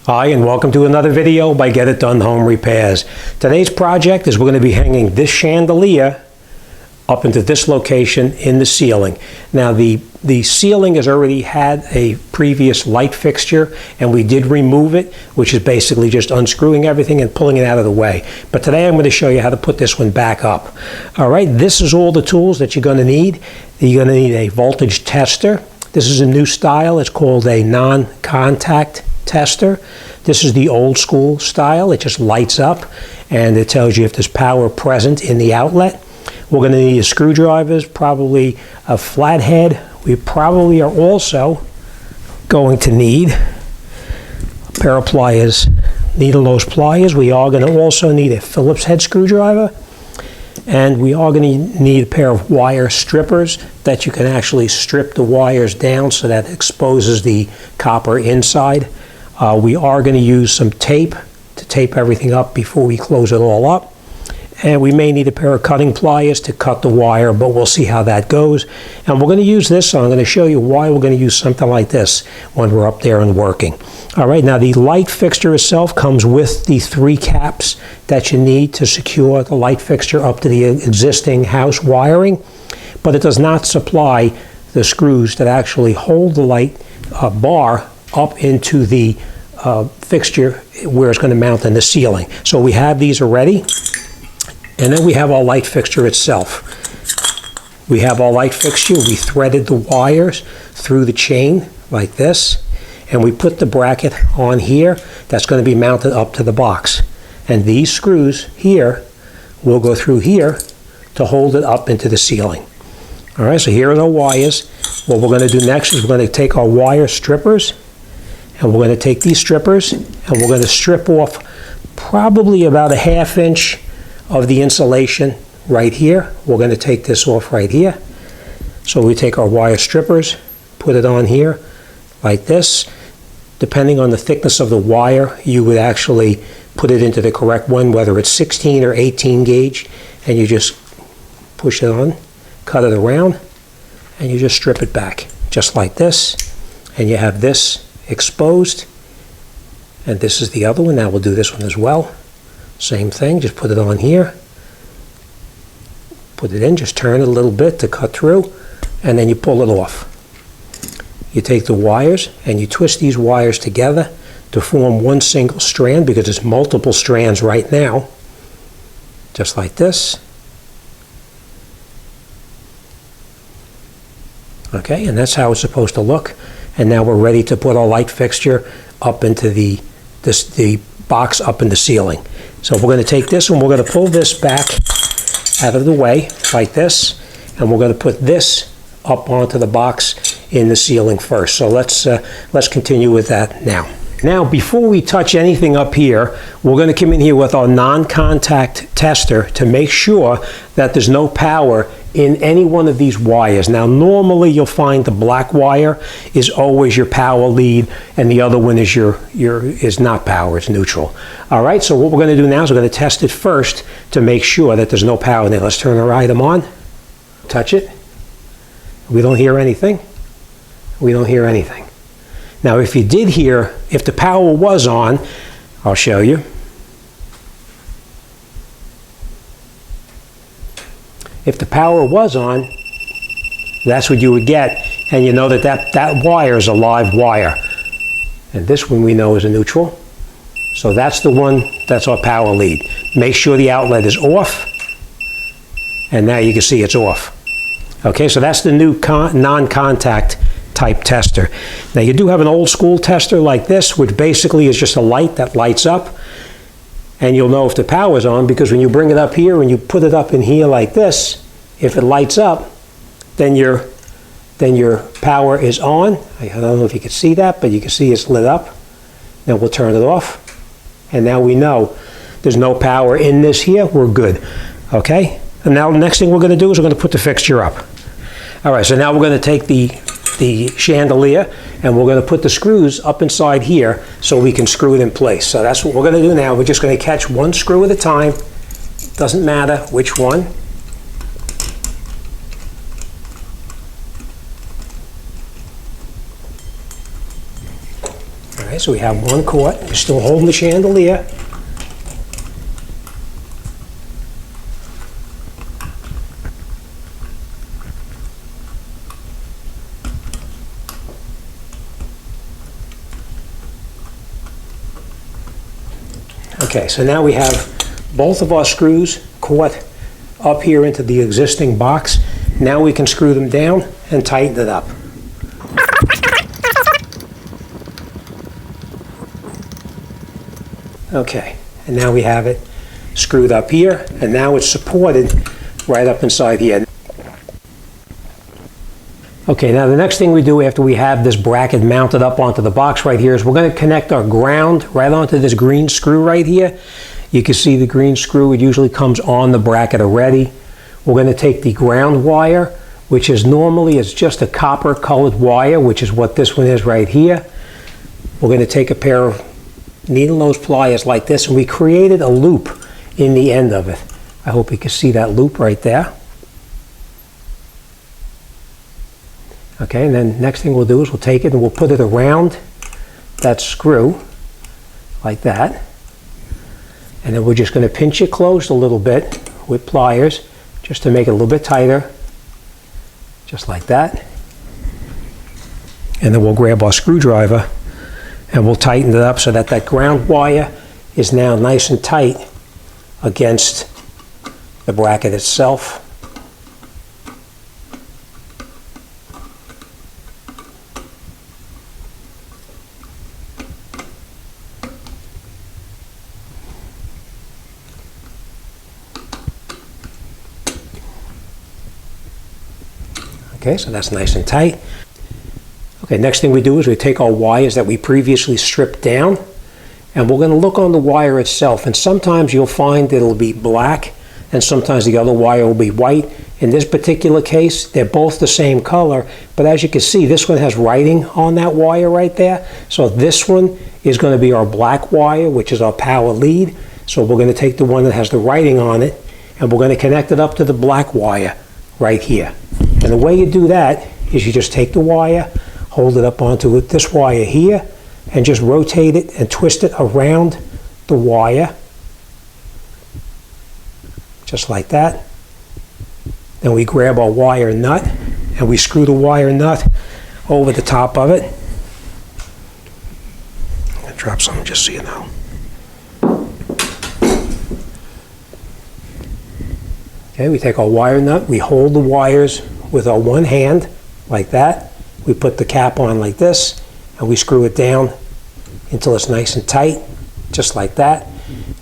Hi, and welcome to another video by Get It Done Home Repairs. Today's project is we're going to be hanging this chandelier up into this location in the ceiling. Now the ceiling has already had a previous light fixture, and we did remove it, which is basically just unscrewing everything and pulling it out of the way. But today I'm going to show you how to put this one back up. All right, this is all the tools that you're going to need. You're going to need a voltage tester. This is a new style. It's called a non-contact tester. This is the old school style. It just lights up and it tells you if there's power present in the outlet. We're going to need screwdrivers, probably a flathead. We probably are also going to need a pair of pliers, needle nose pliers. We are going to also need a Phillips head screwdriver, and we are going to need a pair of wire strippers that you can actually strip the wires down so that it exposes the copper inside. We are going to use some tape to tape everything up before we close it all up. And we may need a pair of cutting pliers to cut the wire, but we'll see how that goes. And we're going to use this, so I'm going to show you why we're going to use something like this when we're up there and working. All right, now the light fixture itself comes with the 3 caps that you need to secure the light fixture up to the existing house wiring, but it does not supply the screws that actually hold the light bar up into the fixture where it's going to mount in the ceiling. So we have these already. And then we have our light fixture itself. We have our light fixture. We threaded the wires through the chain like this, and we put the bracket on here that's going to be mounted up to the box. And these screws here will go through here to hold it up into the ceiling. All right, so here are the wires. What we're going to do next is we're going to take our wire strippers, and we're going to take these strippers, and we're going to strip off probably about a 1/2 inch of the insulation right here. We're going to take this off right here. So we take our wire strippers, put it on here like this. Depending on the thickness of the wire, you would actually put it into the correct one, whether it's 16 or 18 gauge, and you just push it on, cut it around, and you just strip it back, just like this. And you have this exposed, and this is the other one. Now we'll do this one as well. Same thing, just put it on here, put it in, just turn it a little bit to cut through, and then you pull it off. You take the wires and you twist these wires together to form one single strand, because there's multiple strands right now, just like this. Okay, and that's how it's supposed to look. And now we're ready to put our light fixture up into the box up in the ceiling. So we're going to take this and we're going to pull this back out of the way like this, and we're going to put this up onto the box in the ceiling first. So let's continue with that now. Now, before we touch anything up here, we're going to come in here with our non-contact tester to make sure that there's no power in any one of these wires. Now, normally you'll find the black wire is always your power lead, and the other one is is not power, it's neutral. All right, so what we're going to do now is we're going to test it first to make sure that there's no power in there. Let's turn our item on, touch it. We don't hear anything. We don't hear anything. Now, if you did hear, if the power was on, I'll show you. If the power was on, that's what you would get, and you know that wire is a live wire. And this one we know is a neutral. So that's the one, that's our power lead. Make sure the outlet is off, and now you can see it's off. Okay, so that's the new non-contact type tester. Now, you do have an old school tester like this, which basically is just a light that lights up, and you'll know if the power is on, because when you bring it up here and you put it up in here like this, if it lights up, then your power is on. I don't know if you can see that, but you can see it's lit up. Now we'll turn it off, and now we know there's no power in this here. We're good. Okay, and now the next thing we're going to do is we're going to put the fixture up. All right, so now we're going to take the chandelier, and we're going to put the screws up inside here so we can screw it in place. So that's what we're going to do now. We're just going to catch one screw at a time. Doesn't matter which one. Okay, so we have one caught. You're still holding the chandelier. Okay, so now we have both of our screws caught up here into the existing box. Now we can screw them down and tighten it up. Okay, and now we have it screwed up here, and now it's supported right up inside here. Okay, now the next thing we do after we have this bracket mounted up onto the box right here is we're going to connect our ground right onto this green screw right here. You can see the green screw, it usually comes on the bracket already. We're going to take the ground wire, which is normally it's just a copper colored wire, which is what this one is right here. We're going to take a pair of needle nose pliers like this, and we created a loop in the end of it. I hope you can see that loop right there. Okay, and then next thing we'll do is we'll take it and we'll put it around that screw like that. And then we're just going to pinch it closed a little bit with pliers just to make it a little bit tighter, just like that. And then we'll grab our screwdriver and we'll tighten it up so that that ground wire is now nice and tight against the bracket itself. Okay, so that's nice and tight. Okay, next thing we do is we take our wires that we previously stripped down, and we're going to look on the wire itself, and sometimes you'll find it'll be black and sometimes the other wire will be white. In this particular case, they're both the same color, but as you can see, this one has writing on that wire right there. So this one is going to be our black wire, which is our power lead. So we're going to take the one that has the writing on it, and we're going to connect it up to the black wire right here. And the way you do that is you just take the wire, hold it up onto this wire here, and just rotate it and twist it around the wire, just like that. Then we grab our wire nut and we screw the wire nut over the top of it. I'll drop something just so you know. Okay, we take our wire nut, we hold the wires with our one hand like that. We put the cap on like this and we screw it down until it's nice and tight, just like that.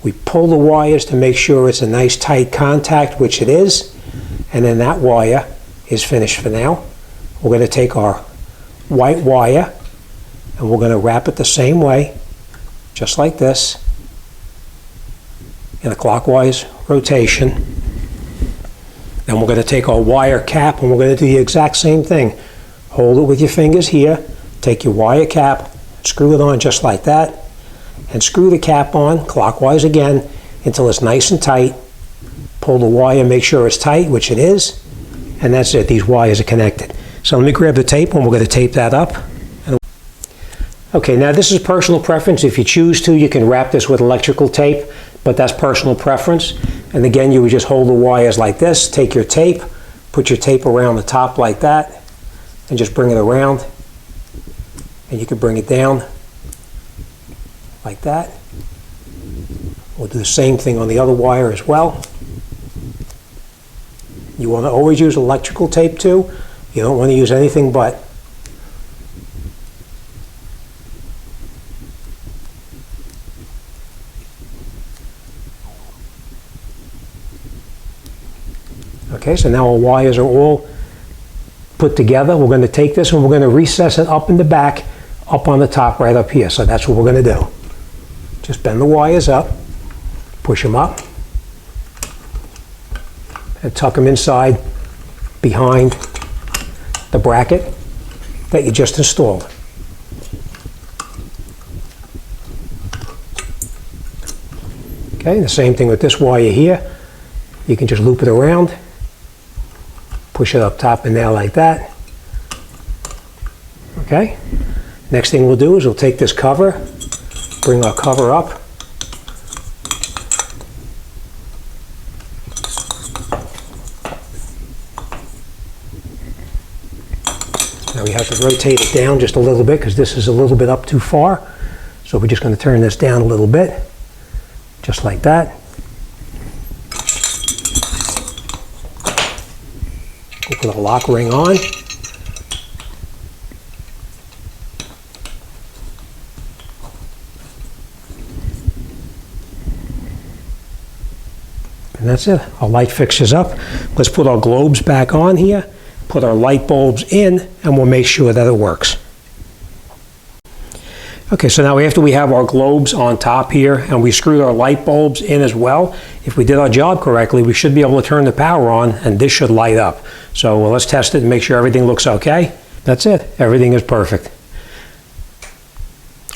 We pull the wires to make sure it's a nice tight contact, which it is, and then that wire is finished for now. We're going to take our white wire and we're going to wrap it the same way, just like this, in a clockwise rotation. Then we're going to take our wire cap and we're going to do the exact same thing. Hold it with your fingers here, take your wire cap, screw it on just like that, and screw the cap on clockwise again until it's nice and tight. Pull the wire, make sure it's tight, which it is, and that's it. These wires are connected. So let me grab the tape and we're going to tape that up. Okay, now this is personal preference. If you choose to, you can wrap this with electrical tape, but that's personal preference. And again, you would just hold the wires like this, take your tape, put your tape around the top like that, and just bring it around. And you can bring it down like that. We'll do the same thing on the other wire as well. You want to always use electrical tape too. You don't want to use anything but. Okay, so now our wires are all put together. We're going to take this and we're going to recess it up in the back, up on the top right up here. So that's what we're going to do. Just bend the wires up, push them up, and tuck them inside behind the bracket that you just installed. Okay, the same thing with this wire here. You can just loop it around, push it up top in there like that. Okay, Next thing we'll do is we'll take this cover, bring our cover up. Now we have to rotate it down just a little bit because this is a little bit up too far. So we're just going to turn this down a little bit, just like that. We'll put a lock ring on. And that's it. Our light fixture's up. Let's put our globes back on here, put our light bulbs in, and we'll make sure that it works. Okay, so now after we have our globes on top here and we screwed our light bulbs in as well, if we did our job correctly, we should be able to turn the power on and this should light up. So let's test it and make sure everything looks okay. That's it. Everything is perfect.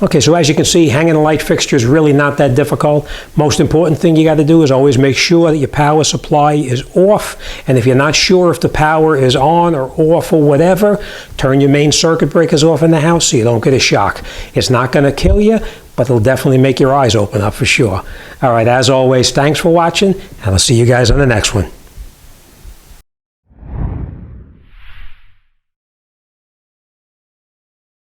Okay, so as you can see, hanging a light fixture is really not that difficult. Most important thing you got to do is always make sure that your power supply is off. And if you're not sure if the power is on or off or whatever, turn your main circuit breakers off in the house so you don't get a shock. It's not going to kill you, but it'll definitely make your eyes open up for sure. All right, as always, thanks for watching, and I'll see you guys on the next one.